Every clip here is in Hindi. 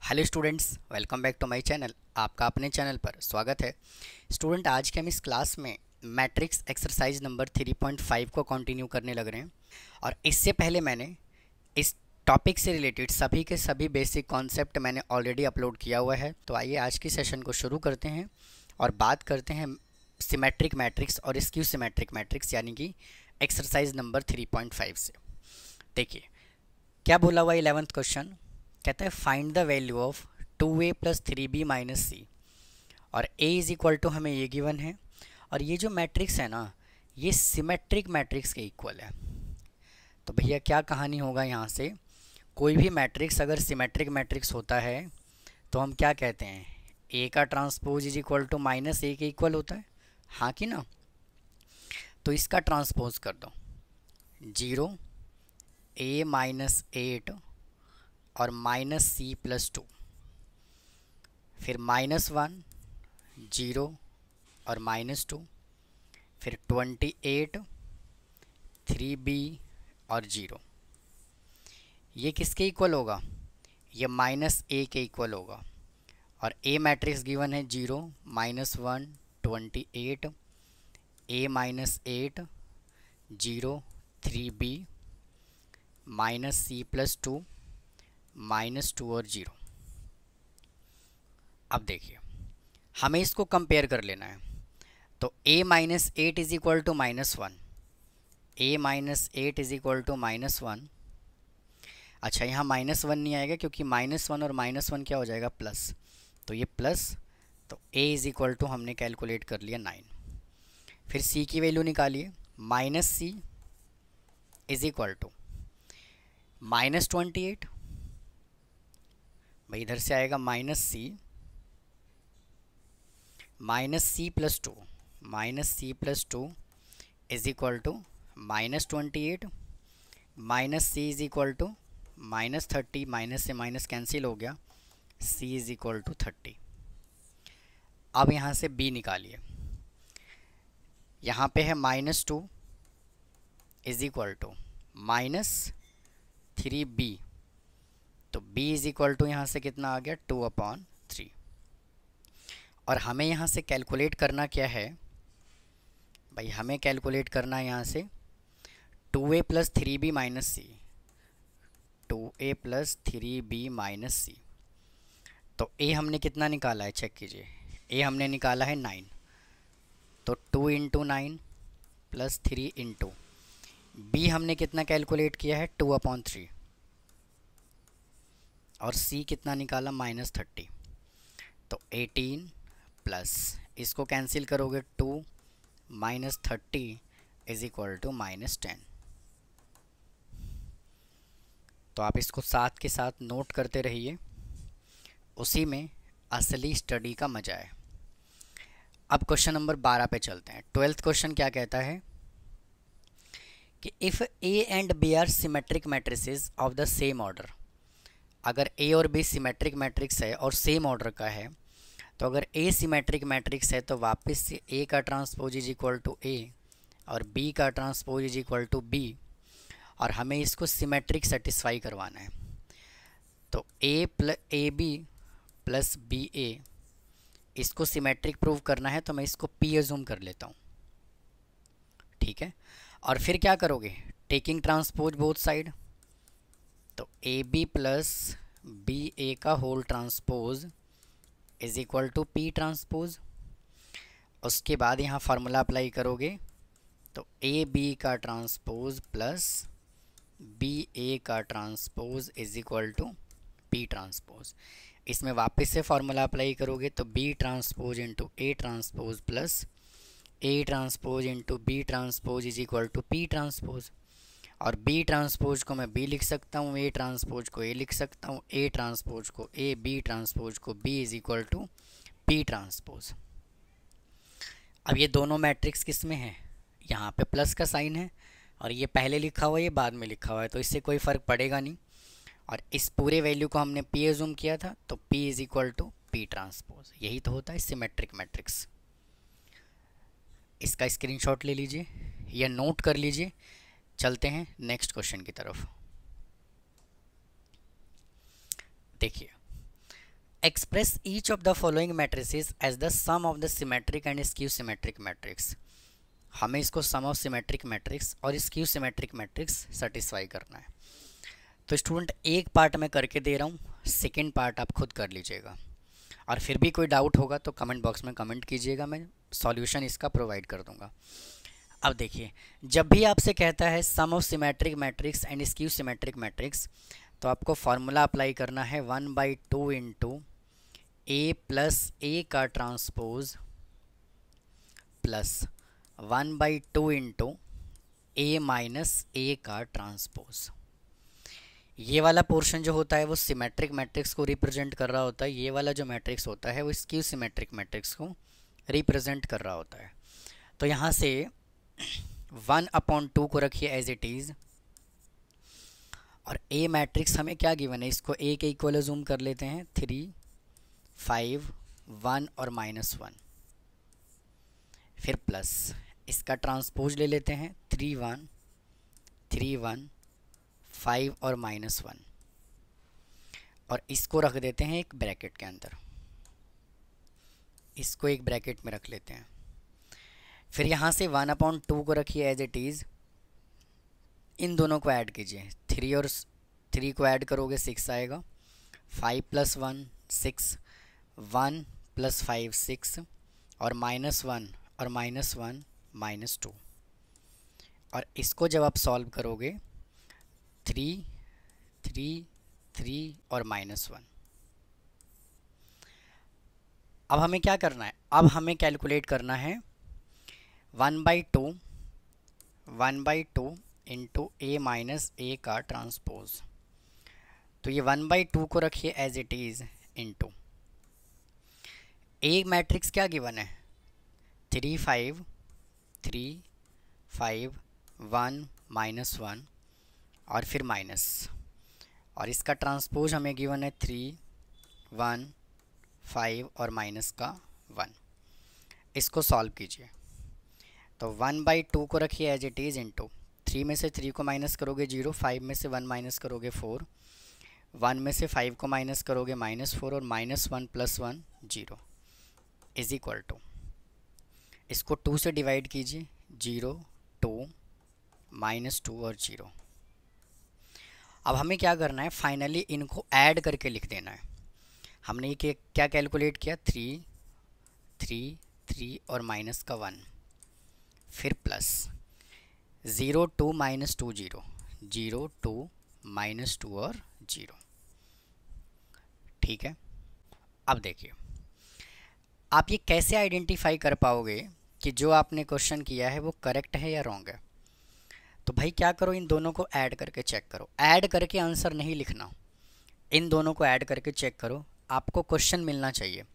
Hello students, welcome back to my channel. आपका अपने चैनल पर स्वागत है। स्टूडेंट, आज के हम इस क्लास में मैट्रिक्स एक्सरसाइज नंबर 3.5 को कंटिन्यू करने लग रहे हैं। और इससे पहले मैंने इस टॉपिक से रिलेटेड सभी के सभी बेसिक कॉन्सेप्ट मैंने ऑलरेडी अपलोड किया हुआ है। तो आइए आज की सेशन को शुरू करते हैं और बात करते हैं सिमेट्रिक मैट्रिक्स और स्क्यू सिमेट्रिक मैट्रिक्स यानी कि एक्सरसाइज नंबर 3.5 से। देखिए क्या बोला हुआ 11th क्वेश्चन, कहता है find the value of 2a plus 3b minus C. और a इज इक्वल टू हमें ये गिवन है। और ये जो मैट्रिक्स है ना, ये सिमेट्रिक मैट्रिक्स के इक्वल है। तो भैया क्या कहानी होगा यहाँ से, कोई भी मैट्रिक्स अगर सिमेट्रिक मैट्रिक्स होता है तो हम क्या कहते हैं, a का transpose is equal to minus a के इक्वल होता है, हाँ कि ना। तो इसका ट्रांसपोज कर दो 0 a माइनस 8 और माइनस सी प्लस 2, फिर -1 0 और -2, फिर 28 3b और 0। ये किसके इक्वल होगा, ये -a के इक्वल होगा। और a मैट्रिक्स गिवन है 0 -1 28 a -8 0 3b -c प्लस 2 -2 और 0। अब देखिए हमें इसको कंपेयर कर लेना है। तो a minus 8 is equal to -1, a minus 8 is equal to -1। अच्छा, यहाँ -1 नहीं आएगा क्योंकि -1 और -1 क्या हो जाएगा, प्लस। तो ये प्लस, तो a इज इक्वल टू हमने कैलकुलेट कर लिया 9। फिर c की वैल्यू निकालिए, -c इज इक्वल टू -28, भाई इधर से आएगा -c plus 2 is equal to -28 -c is equal to -30, minus से माइनस कैंसिल हो गया, c इज इक्वल टू 30। अब यहाँ से b निकालिए, यहाँ पे है -2 इज इक्वल टू -3b। तो b इज इक्वल टू यहाँ से कितना आ गया, 2/3। और हमें यहाँ से कैलकुलेट करना क्या है भाई, हमें कैलकुलेट करना है यहाँ से 2a प्लस 3b माइनस सी, 2a प्लस 3b माइनस सी। तो a हमने कितना निकाला है, चेक कीजिए, a हमने निकाला है 9। तो 2 इंटू 9 प्लस 3 इंटू b हमने कितना कैलकुलेट किया है, 2/3। और c कितना निकाला, -30। तो 18 प्लस इसको कैंसिल करोगे 2 -30 इज इक्वल टू -10। तो आप इसको साथ के साथ नोट करते रहिए, उसी में असली स्टडी का मजा है। अब क्वेश्चन नंबर 12 पे चलते हैं। 12th क्वेश्चन क्या कहता है कि if a and b are symmetric matrices of the same order. अगर a और b सिमेट्रिक मैट्रिक्स है और सेम ऑर्डर का है, तो अगर a सिमेट्रिक मैट्रिक्स है तो वापस से a का transpose is equal to a और b का transpose is equal to b। और हमें इसको सिमेट्रिक सेटिस्फाई करवाना है। तो ab प्लस ba, इसको सिमेट्रिक प्रूव करना है, तो मैं इसको p एज्यूम कर लेता हूँ, ठीक है। और फिर क्या करोगे, टेकिंग ट्रांसपोज बोथ साइड। तो ab प्लस ba का whole transpose is equal to p transpose. उसके बाद यहाँ फार्मूला अप्लाई करोगे, तो ab का ट्रांसपोज प्लस ba का transpose is equal to p transpose. इसमें वापस से फार्मूला अप्लाई करोगे, तो b transpose into a transpose plus a transpose into b transpose is equal to p transpose. और b ट्रांसपोज को मैं b लिख सकता हूँ, a ट्रांसपोज को a लिख सकता हूँ, a ट्रांसपोज को a, b ट्रांसपोज को b is equal to p transpose. अब ये दोनों मैट्रिक्स किस में है, यहाँ पे प्लस का साइन है, और ये पहले लिखा हुआ है, ये बाद में लिखा हुआ है, तो इससे कोई फ़र्क पड़ेगा नहीं। और इस पूरे वैल्यू को हमने p एज्यूम किया था, तो p is equal to p transpose. यही तो होता है सिमेट्रिक मैट्रिक्स। इसका स्क्रीनशॉट ले लीजिए या नोट कर लीजिए। चलते हैं नेक्स्ट क्वेश्चन की तरफ। देखिए express each of the following matrices as the sum of the symmetric and skew symmetric matrix. हमें इसको सम ऑफ सिमेट्रिक मैट्रिक्स और स्क्यू सिमेट्रिक मैट्रिक्स सेटिस्फाई करना है। तो स्टूडेंट एक पार्ट मैं करके दे रहा हूँ, सेकेंड पार्ट आप खुद कर लीजिएगा, और फिर भी कोई डाउट होगा तो कमेंट बॉक्स में कमेंट कीजिएगा, मैं सॉल्यूशन इसका प्रोवाइड कर दूंगा। अब देखिए, जब भी आपसे कहता है sum of symmetric matrix and skew symmetric matrix, तो आपको फार्मूला अप्लाई करना है 1/2 इंटू ए प्लस ए का ट्रांसपोज प्लस 1/2 इंटू ए माइनस ए का ट्रांसपोज। ये वाला पोर्शन जो होता है वो सिमेट्रिक मैट्रिक्स को रिप्रेजेंट कर रहा होता है, ये वाला जो मैट्रिक्स होता है वो स्क्यू सिमेट्रिक मैट्रिक्स को रिप्रेजेंट कर रहा होता है। तो यहाँ से 1/2 को रखिए एज इट इज़, और ए मैट्रिक्स हमें क्या गिवन है, इसको ए के इक्वल जूम कर लेते हैं, 3 5 1 और -1, फिर प्लस इसका ट्रांसपोज ले लेते हैं 3 1 3 1 5 और -1, और इसको रख देते हैं एक ब्रैकेट के अंदर, इसको एक ब्रैकेट में रख लेते हैं। फिर यहाँ से 1/2 को रखिए एज इट इज़, इन दोनों को ऐड कीजिए, 3 और 3 को ऐड करोगे 6 आएगा, 5 + 1 6, 1 + 5 6, और -1 और -1 -2, और इसको जब आप सॉल्व करोगे 3 3 3 और -1। अब हमें क्या करना है, अब हमें कैलकुलेट करना है 1/2 इंटू ए माइनस ए का ट्रांसपोज। तो ये 1/2 को रखिए as it is into a matrix क्या गिवन है, 3 5 3 5 1 -1 और फिर माइनस, और इसका ट्रांसपोज हमें गिवन है 3 1 5 और माइनस का 1। इसको सॉल्व कीजिए, तो 1/2 को रखिए एज इट इज़ इंटू 3 में से 3 को माइनस करोगे 0, 5 में से 1 माइनस करोगे 4, 1 में से 5 को माइनस करोगे -4, और -1 + 1 0 इज इक्वल टू, इसको 2 से डिवाइड कीजिए, 0 2 -2 और 0। अब हमें क्या करना है, फाइनली इनको ऐड करके लिख देना है। हमने ये क्या कैलकुलेट किया, 3 3 3 और माइनस का 1, फिर प्लस 0 2 -2 0 0 2 -2 और 0। ठीक है, अब देखिए आप ये कैसे आइडेंटिफाई कर पाओगे कि जो आपने क्वेश्चन किया है वो करेक्ट है या रॉन्ग है। तो भाई क्या करो, इन दोनों को ऐड करके चेक करो, ऐड करके आंसर नहीं लिखना, इन दोनों को ऐड करके चेक करो, आपको क्वेश्चन मिलना चाहिए।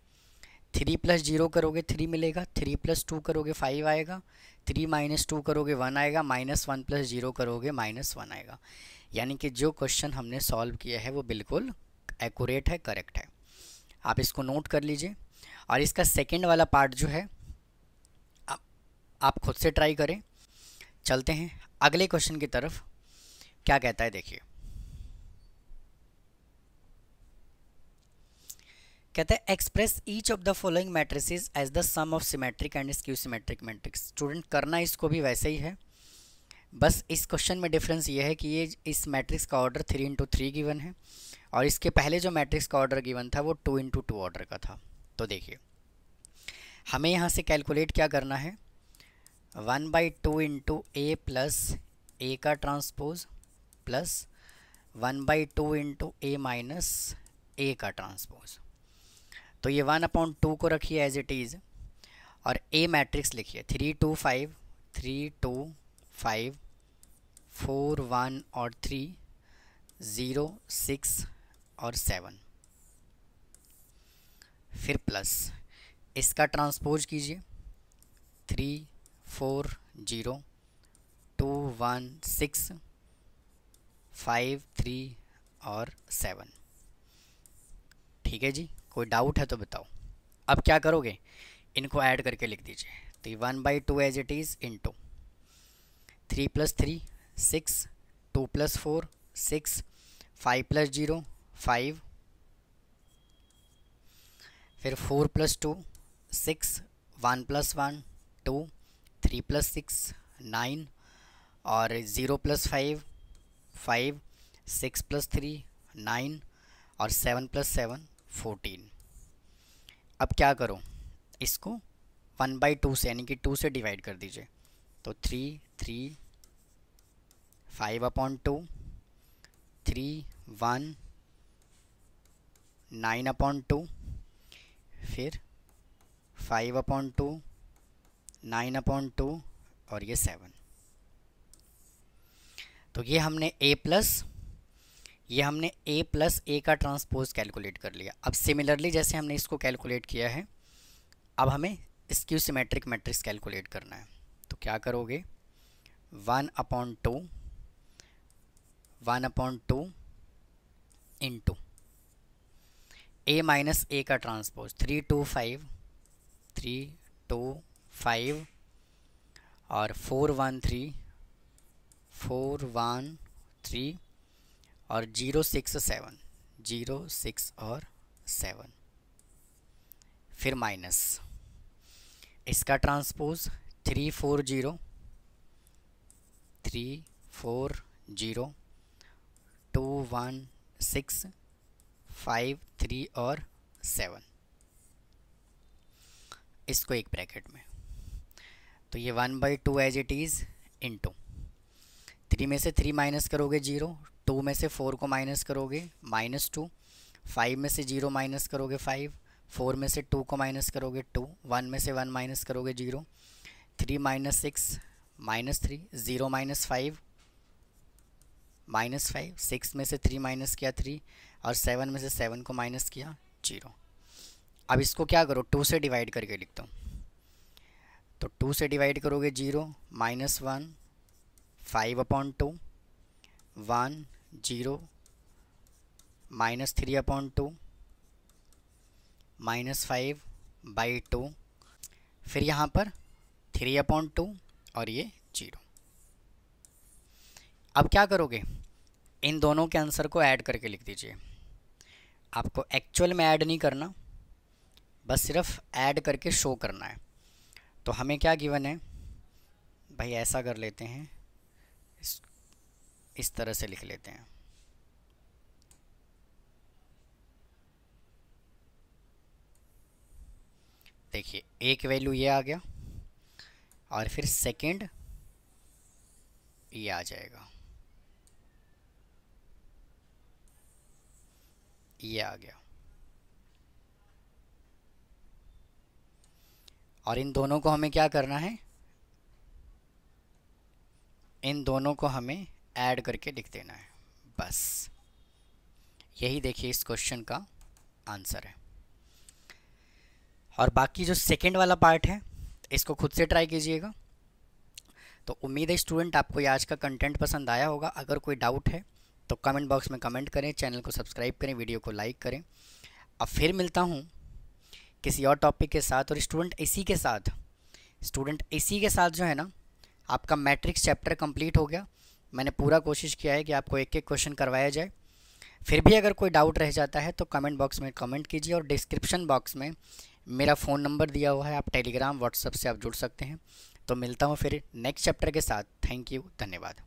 3 + 0 करोगे 3 मिलेगा, 3 + 2 करोगे 5 आएगा, 3 - 2 करोगे 1 आएगा, -1 + 0 करोगे -1 आएगा। यानी कि जो क्वेश्चन हमने सॉल्व किया है वो बिल्कुल एक्यूरेट है, करेक्ट है। आप इसको नोट कर लीजिए, और इसका सेकेंड वाला पार्ट जो है आप खुद से ट्राई करें। चलते हैं अगले क्वेश्चन की तरफ, क्या कहता है देखिए, कहता है express each of the following matrices as the sum of symmetric and skew symmetric matrix. Student करना इसको भी वैसे ही है, बस इस क्वेश्चन में डिफरेंस ये है कि ये इस मैट्रिक्स का ऑर्डर 3 × 3 गिवन है, और इसके पहले जो मैट्रिक्स का ऑर्डर गिवन था वो 2 × 2 ऑर्डर का था। तो देखिए हमें यहाँ से कैलकुलेट क्या करना है, 1/2 इंटू ए प्लस ए का ट्रांसपोज प्लस 1/2 इंटू ए माइनस ए का ट्रांसपोज। तो ये 1/2 को रखिए एज इट इज़, और ए मैट्रिक्स लिखिए 3 2 5 3 2 5 4 1 और 3 0 6 और 7, फिर प्लस इसका ट्रांसपोज कीजिए 3 4 0 2 1 6 5 3 और 7। ठीक है जी, कोई डाउट है तो बताओ। अब क्या करोगे, इनको ऐड करके लिख दीजिए, तो 1/2 एज इट इज़ इंटू 3 + 3 6 2 + 4 6 5 + 0 5 फिर 4 + 2 6, 1 + 1 2, 3 + 6 9, और 0 + 5 5, 6 + 3 9, और 7 + 7 14। अब क्या करो, इसको 1/2 से यानी कि 2 से डिवाइड कर दीजिए। तो 3 3, 5/2, 3 1, 9/2, फिर 5/2, 9/2, और ये 7। तो ये हमने a प्लस a का ट्रांसपोज कैलकुलेट कर लिया। अब सिमिलरली जैसे हमने इसको कैलकुलेट किया है, अब हमें स्क्यू सिमेट्रिक मैट्रिक्स कैलकुलेट करना है। तो क्या करोगे, 1/2 इंटू a माइनस a का ट्रांसपोज 3 2 5, 3 2 5, और 4 1 3, 4 1 3, और 0 6 7, 0 6 और 7, फिर माइनस इसका ट्रांसपोज 3 4 0, 3 4 0, 2 1 6 5 3 और 7, इसको एक ब्रैकेट में। तो ये 1/2 एज इट इज़ इंटू 3 में से 3 माइनस करोगे 0, 2 में से 4 को माइनस करोगे -2, 5 में से 0 माइनस करोगे 5, 4 में से 2 को माइनस करोगे 2, 1 में से 1 माइनस करोगे 0, 3 - 6 -3, 0 - 5 -5, 6 में से 3 माइनस किया 3, और 7 में से 7 को माइनस किया 0। अब इसको क्या करो, 2 से डिवाइड करके लिखता हूँ। तो 2 से डिवाइड करोगे 0 -1, 5/2, 1 0, -3/2, -5/2, फिर यहाँ पर 3/2, और ये 0। अब क्या करोगे, इन दोनों के आंसर को ऐड करके लिख दीजिए। आपको एक्चुअल में ऐड नहीं करना, बस सिर्फ ऐड करके शो करना है। तो हमें क्या गिवन है भाई, ऐसा कर लेते हैं, इस तरह से लिख लेते हैं। देखिए एक वैल्यू ये आ गया, और फिर सेकंड ये आ जाएगा, ये आ गया, और इन दोनों को हमें क्या करना है, इन दोनों को हमें ऐड करके लिख देना है। बस यही देखिए इस क्वेश्चन का आंसर है। और बाकी जो सेकंड वाला पार्ट है, इसको खुद से ट्राई कीजिएगा। तो उम्मीद है स्टूडेंट आपको ये आज का कंटेंट पसंद आया होगा। अगर कोई डाउट है तो कमेंट बॉक्स में कमेंट करें, चैनल को सब्सक्राइब करें, वीडियो को लाइक करें। अब फिर मिलता हूँ किसी और टॉपिक के साथ। और स्टूडेंट इसी के साथ जो है ना, आपका मैट्रिक्स चैप्टर कंप्लीट हो गया। मैंने पूरा कोशिश किया है कि आपको एक एक क्वेश्चन करवाया जाए। फिर भी अगर कोई डाउट रह जाता है तो कमेंट बॉक्स में कमेंट कीजिए, और डिस्क्रिप्शन बॉक्स में मेरा फ़ोन नंबर दिया हुआ है, आप टेलीग्राम व्हाट्सएप से आप जुड़ सकते हैं। तो मिलता हूँ फिर नेक्स्ट चैप्टर के साथ। थैंक यू, धन्यवाद।